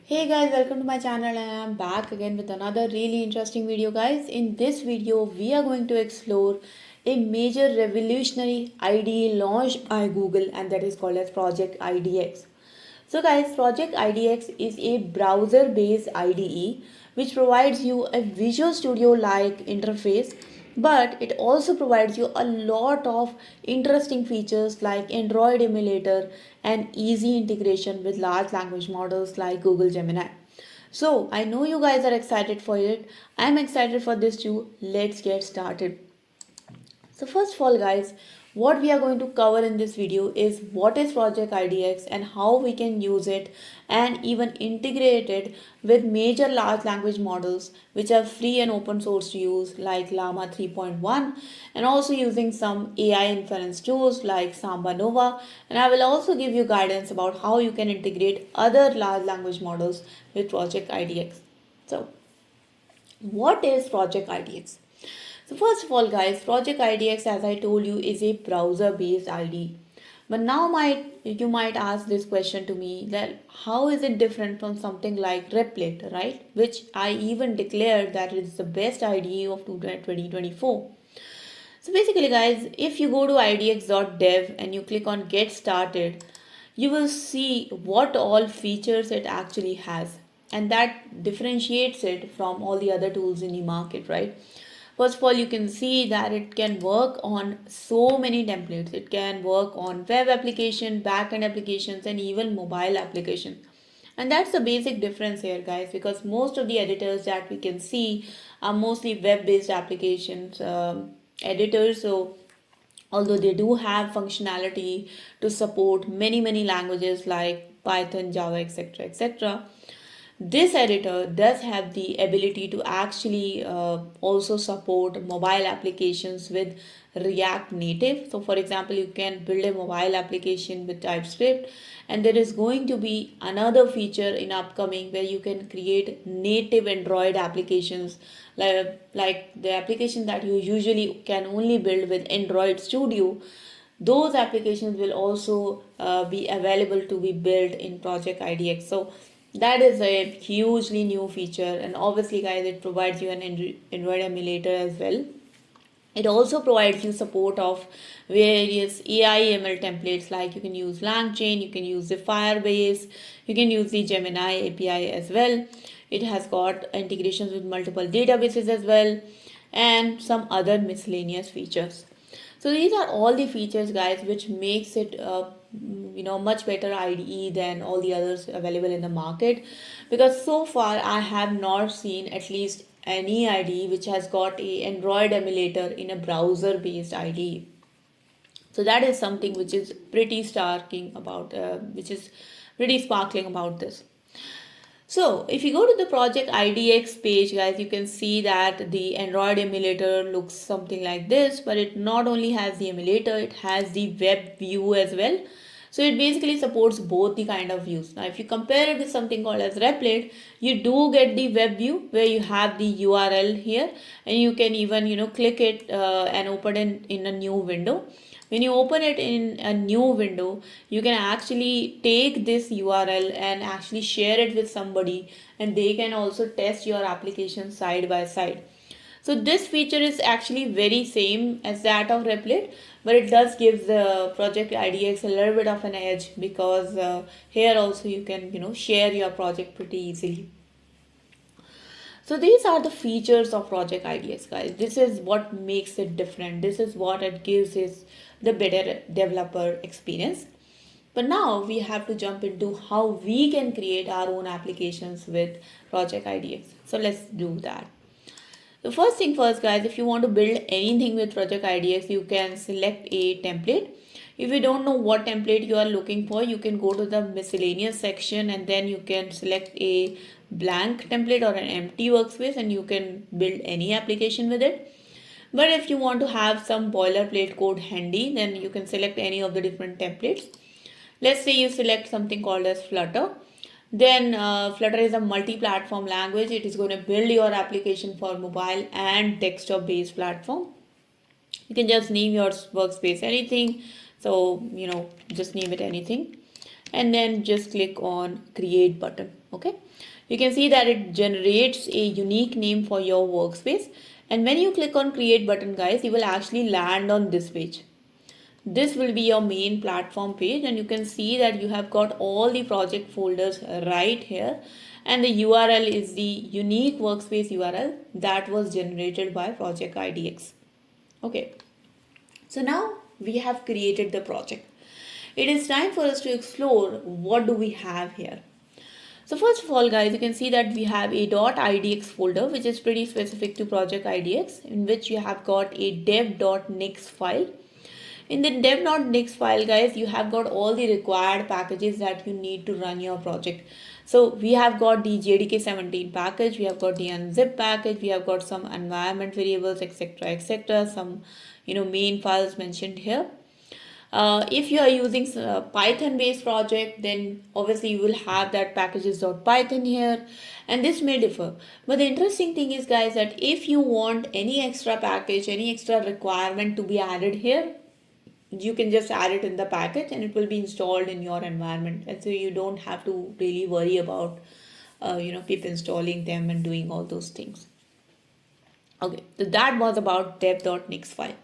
Hey guys, welcome to my channel and I'm back again with another really interesting video guys. In this video, we are going to explore a major revolutionary IDE launched by Google and that is called as Project IDX. So guys, Project IDX is a browser-based IDE which provides you a Visual Studio-like interface, but it also provides you a lot of interesting features like Android emulator and easy integration with large language models like Google Gemini. So I know you guys are excited for it. I'm excited for this too. Let's get started. So first of all guys, what we are going to cover in this video is what is Project IDX and how we can use it and even integrate it with major large language models which are free and open source to use like Llama 3.1 and also using some AI inference tools like Sambanova, and I will also give you guidance about how you can integrate other large language models with Project IDX. So what is Project IDX? So first of all guys, Project IDX as I told you is a browser based IDE. But now you might ask this question to me that how is it different from something like Replit, right? Which I even declared that it's the best IDE of 2024. So basically guys, if you go to idx.dev and you click on get started, you will see what all features it actually has, and that differentiates it from all the other tools in the market, right? First of all, you can see that it can work on so many templates. It can work on web application, backend applications, and even mobile applications. And that's the basic difference here, guys, because most of the editors that we can see are mostly web-based applications editors. So although they do have functionality to support many languages like Python, Java, etc., etc., this editor does have the ability to actually also support mobile applications with React Native. So for example, you can build a mobile application with TypeScript, and there is going to be another feature in upcoming where you can create native Android applications like the application that you usually can only build with Android Studio. Those applications will also be available to be built in Project IDX. So that is a hugely new feature, and obviously guys, it provides you an Android emulator as well. It also provides you support of various AI ML templates, like you can use LangChain, you can use the Firebase, you can use the Gemini API as well. It has got integrations with multiple databases as well and some other miscellaneous features. So these are all the features guys which makes it much better IDE than all the others available in the market, because so far I have not seen at least any IDE which has got a Android emulator in a browser based IDE. So that is something which is pretty sparkling about this. So if you go to the Project IDX page guys, you can see that the Android emulator looks something like this, but it not only has the emulator, it has the web view as well. So it basically supports both the kind of views. Now if you compare it with something called as Replit, you do get the web view where you have the URL here, and you can even click it and open it in a new window. When you open it in a new window, you can actually take this URL and actually share it with somebody, and they can also test your application side by side. So this feature is actually very same as that of Replit, but it does give the Project IDX a little bit of an edge, because here also you can share your project pretty easily. So these are the features of Project IDX guys. This is what makes it different. This is what it gives is the better developer experience. But now we have to jump into how we can create our own applications with Project IDX. So let's do that. The first thing first guys, if you want to build anything with Project IDX, you can select a template. If you don't know what template you are looking for, you can go to the miscellaneous section and then you can select a blank template or an empty workspace and you can build any application with it. But if you want to have some boilerplate code handy, then you can select any of the different templates. Let's say you select something called as Flutter. Then Flutter is a multi-platform language. It is going to build your application for mobile and desktop based platform. You can just name your workspace anything. So, just name it anything. And then just click on create button. Okay, you can see that it generates a unique name for your workspace, and when you click on create button guys, you will actually land on this page. This will be your main platform page, and you can see that you have got all the project folders right here, and the URL is the unique workspace URL that was generated by project IDX. Okay, so now we have created the project. It is time for us to explore what do we have here. So first of all guys, you can see that we have a .idx folder which is pretty specific to project IDX, in which you have got a dev.nix file. In the dev.nix file guys, you have got all the required packages that you need to run your project. So we have got the JDK17 package, we have got the unzip package, we have got some environment variables, etc., some main files mentioned here. If you are using Python based project, then obviously you will have that packages.python here, and this may differ. But the interesting thing is guys, that if you want any extra package, any extra requirement to be added here, you can just add it in the package and it will be installed in your environment, and so you don't have to really worry about keep installing them and doing all those things. Okay, so that was about dev.nix file.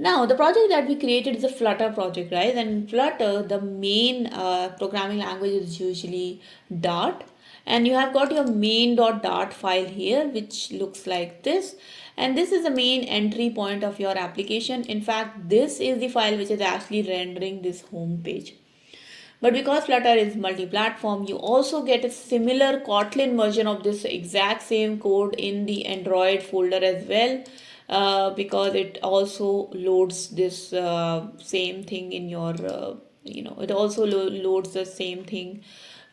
Now, the project that we created is a Flutter project, right? And Flutter, the main programming language is usually Dart. And you have got your main.dart file here, which looks like this. And this is the main entry point of your application. In fact, this is the file which is actually rendering this home page. But because Flutter is multi-platform, you also get a similar Kotlin version of this exact same code in the Android folder as well. Because it also loads this same thing in your, it also loads the same thing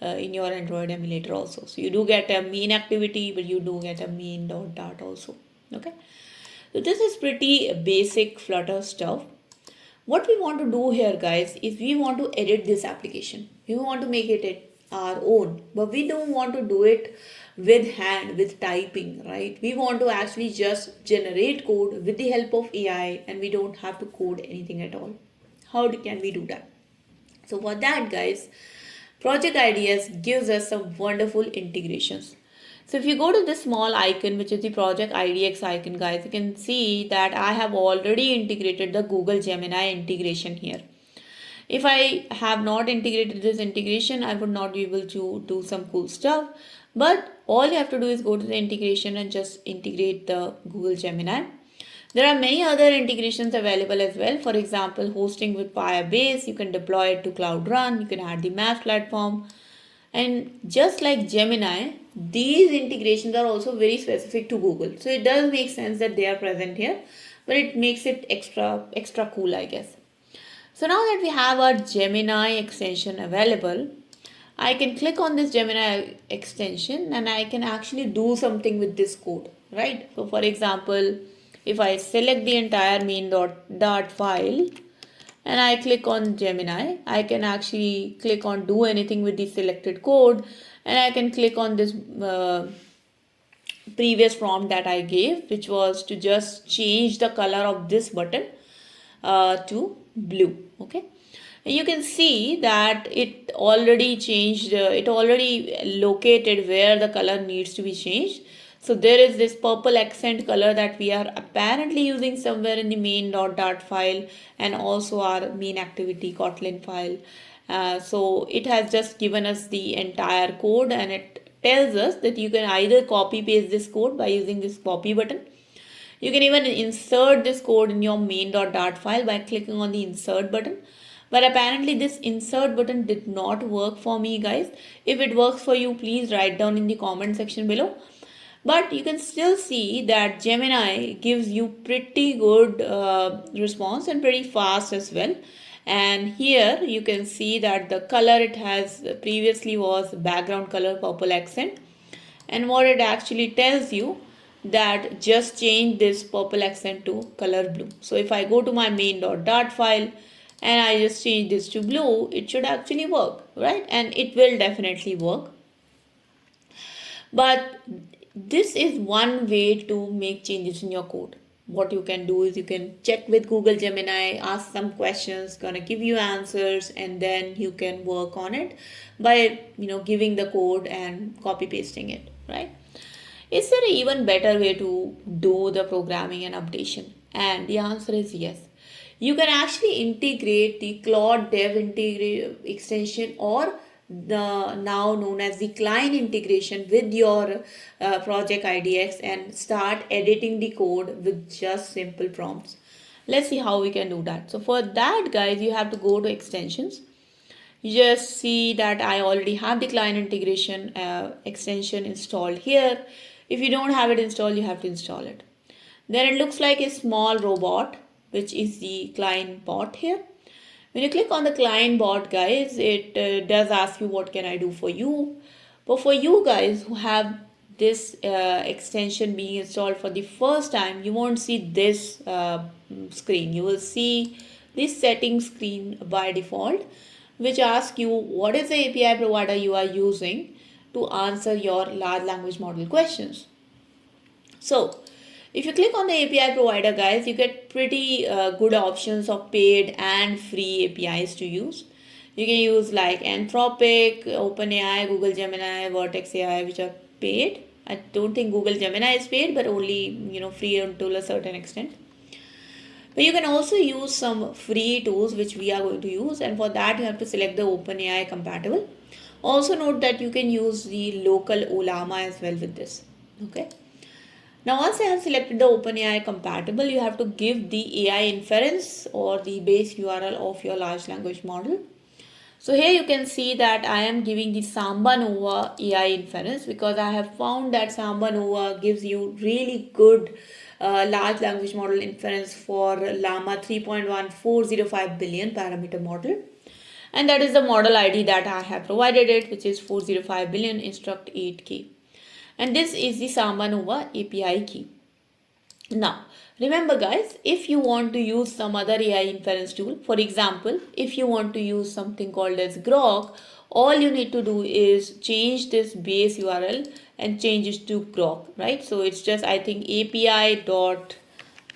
in your Android emulator also. So you do get a main activity, but you do get a main.dart also. Okay, so this is pretty basic Flutter stuff. What we want to do here guys is we want to edit this application. We want to make it our own, but we don't want to do it with hand, with typing, right? We want to actually just generate code with the help of AI, and we don't have to code anything at all. How can we do that? So for that guys, Project IDX gives us some wonderful integrations. So if you go to this small icon, which is the Project IDX icon guys, you can see that I have already integrated the Google Gemini integration here. If I have not integrated this integration, I would not be able to do some cool stuff. But all you have to do is go to the integration and just integrate the Google Gemini. There are many other integrations available as well. For example, hosting with Firebase, you can deploy it to Cloud Run, you can add the Maps platform. And just like Gemini, these integrations are also very specific to Google. So it does make sense that they are present here, but it makes it extra cool, I guess. So now that we have our Gemini extension available, I can click on this Gemini extension and I can actually do something with this code, right? So for example, if I select the entire main.dart file and I click on Gemini, I can actually click on do anything with the selected code, and I can click on this previous prompt that I gave, which was to just change the color of this button to blue. Okay, and you can see that it already changed, it already located where the color needs to be changed. So there is this purple accent color that we are apparently using somewhere in the main.dart file and also our main activity Kotlin file. So it has just given us the entire code, and it tells us that you can either copy paste this code by using this copy button. You can even insert this code in your main.dart file by clicking on the insert button. But apparently this insert button did not work for me guys. If it works for you, please write down in the comment section below. But you can still see that Gemini gives you pretty good response and pretty fast as well. And here you can see that the color it has previously was background color purple accent. And what it actually tells you that just change this purple accent to color blue. So if I go to my main.dart file and I just change this to blue, it should actually work, right? And it will definitely work. But this is one way to make changes in your code. what you can do is you can check with Google Gemini, ask some questions, gonna give you answers, and then you can work on it by giving the code and copy pasting it, right? Is there an even better way to do the programming and updation? And the answer is yes. You can actually integrate the Claude Dev extension or the now known as the Cline integration with your project IDX and start editing the code with just simple prompts. Let's see how we can do that. So for that, guys, you have to go to extensions. You just see that I already have the Cline integration extension installed here. If you don't have it installed, you have to install it. Then it looks like a small robot, which is the Cline bot here. When you click on the Cline bot, guys, it does ask you what can I do for you. But for you guys who have this extension being installed for the first time, you won't see this screen. You will see this settings screen by default, which asks you what is the API provider you are using to answer your large language model questions. So if you click on the API provider, guys, you get pretty good options of paid and free APIs to use. You can use like Anthropic, OpenAI, Google Gemini, Vertex AI, which are paid. I don't think Google Gemini is paid, but only free until a certain extent. But you can also use some free tools which we are going to use, and for that you have to select the OpenAI compatible. Also note that you can use the local Llama as well with this. Okay. Now once I have selected the OpenAI compatible, you have to give the AI inference or the base URL of your large language model. So here you can see that I am giving the Sambanova AI inference because I have found that Sambanova gives you really good large language model inference for Llama 3.1405 billion parameter model. And that is the model ID that I have provided it, which is 405 billion instruct 8K. And this is the Sambanova API key. Now, remember guys, if you want to use some other AI inference tool, for example, if you want to use something called as Groq, all you need to do is change this base URL and change it to Groq, right? So it's just, I think, API dot,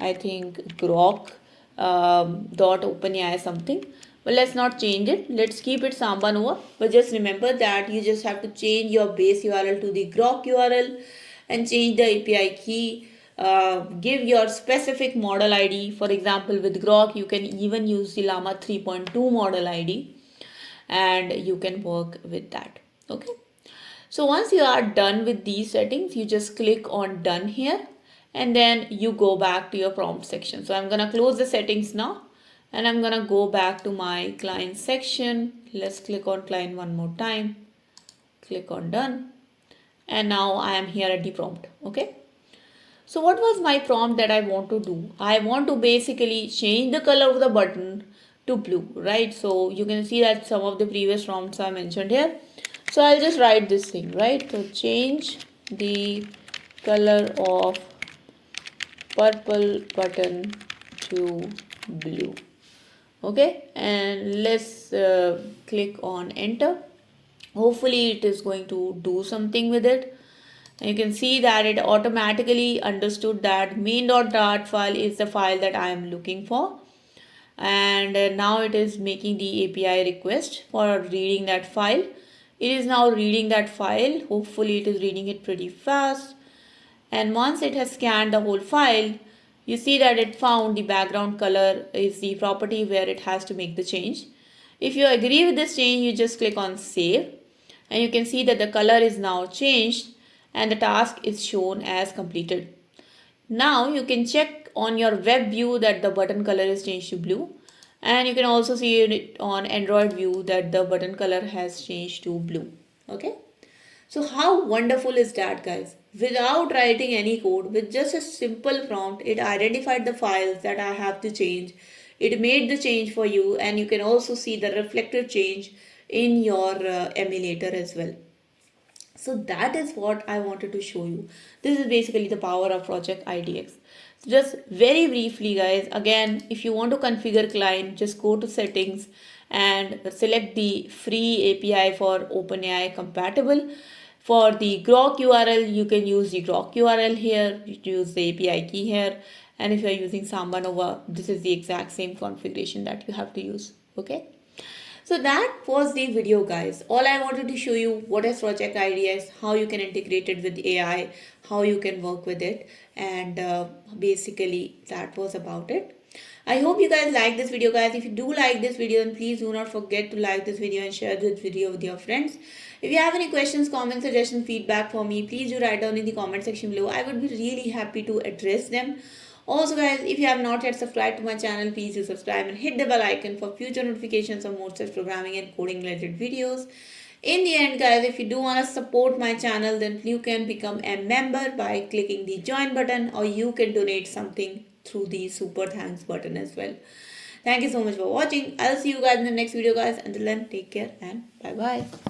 I think, Groq dot OpenAI something. But let's not change it. Let's keep it Sambanova. But just remember that you just have to change your base URL to the Groq URL and change the API key. Give your specific model ID. For example, with Groq, you can even use the Llama 3.2 model ID and you can work with that. Okay. So once you are done with these settings, you just click on done here and then you go back to your prompt section. So I'm going to close the settings now and I'm going to go back to my client section. Let's click on client one more time. Click on done. And now I am here at the prompt. Okay. So what was my prompt that I want to do? I want to basically change the color of the button to blue, right? So you can see that some of the previous prompts are mentioned here. So I'll just write this thing, right? So change the color of purple button to blue. Okay, and let's click on enter. Hopefully it is going to do something with it. And you can see that it automatically understood that main.dart file is the file that I am looking for. And now it is making the API request for reading that file. It is now reading that file. Hopefully it is reading it pretty fast. And once it has scanned the whole file, you see that it found the background color is the property where it has to make the change. If you agree with this change, you just click on save. And you can see that the color is now changed and the task is shown as completed. Now you can check on your web view that the button color is changed to blue. And you can also see it on Android view that the button color has changed to blue. Okay. So how wonderful is that, guys? Without writing any code, with just a simple prompt, it identified the files that I have to change. It made the change for you, and you can also see the reflective change in your emulator as well. So that is what I wanted to show you. This is basically the power of Project IDX. So just very briefly, guys, again, if you want to configure client, just go to settings and select the free API for OpenAI compatible. For the Groq URL, you can use the Groq URL here, you use the API key here, and if you are using Sambanova, this is the exact same configuration that you have to use. Okay. So that was the video, guys. All I wanted to show you what is Project IDX, how you can integrate it with AI, how you can work with it, and basically that was about it. I hope you guys like this video, guys. If you do like this video, then please do not forget to like this video and share this video with your friends. If you have any questions, comments, suggestions, feedback for me, please do write down in the comment section below. I would be really happy to address them. Also, guys, if you have not yet subscribed to my channel, please do subscribe and hit the bell icon for future notifications of more such programming and coding related videos. In the end, guys, if you do want to support my channel, then you can become a member by clicking the join button, or you can donate something through the super thanks button as well. Thank you so much for watching. I'll see you guys in the next video, guys. Until then, take care and bye bye.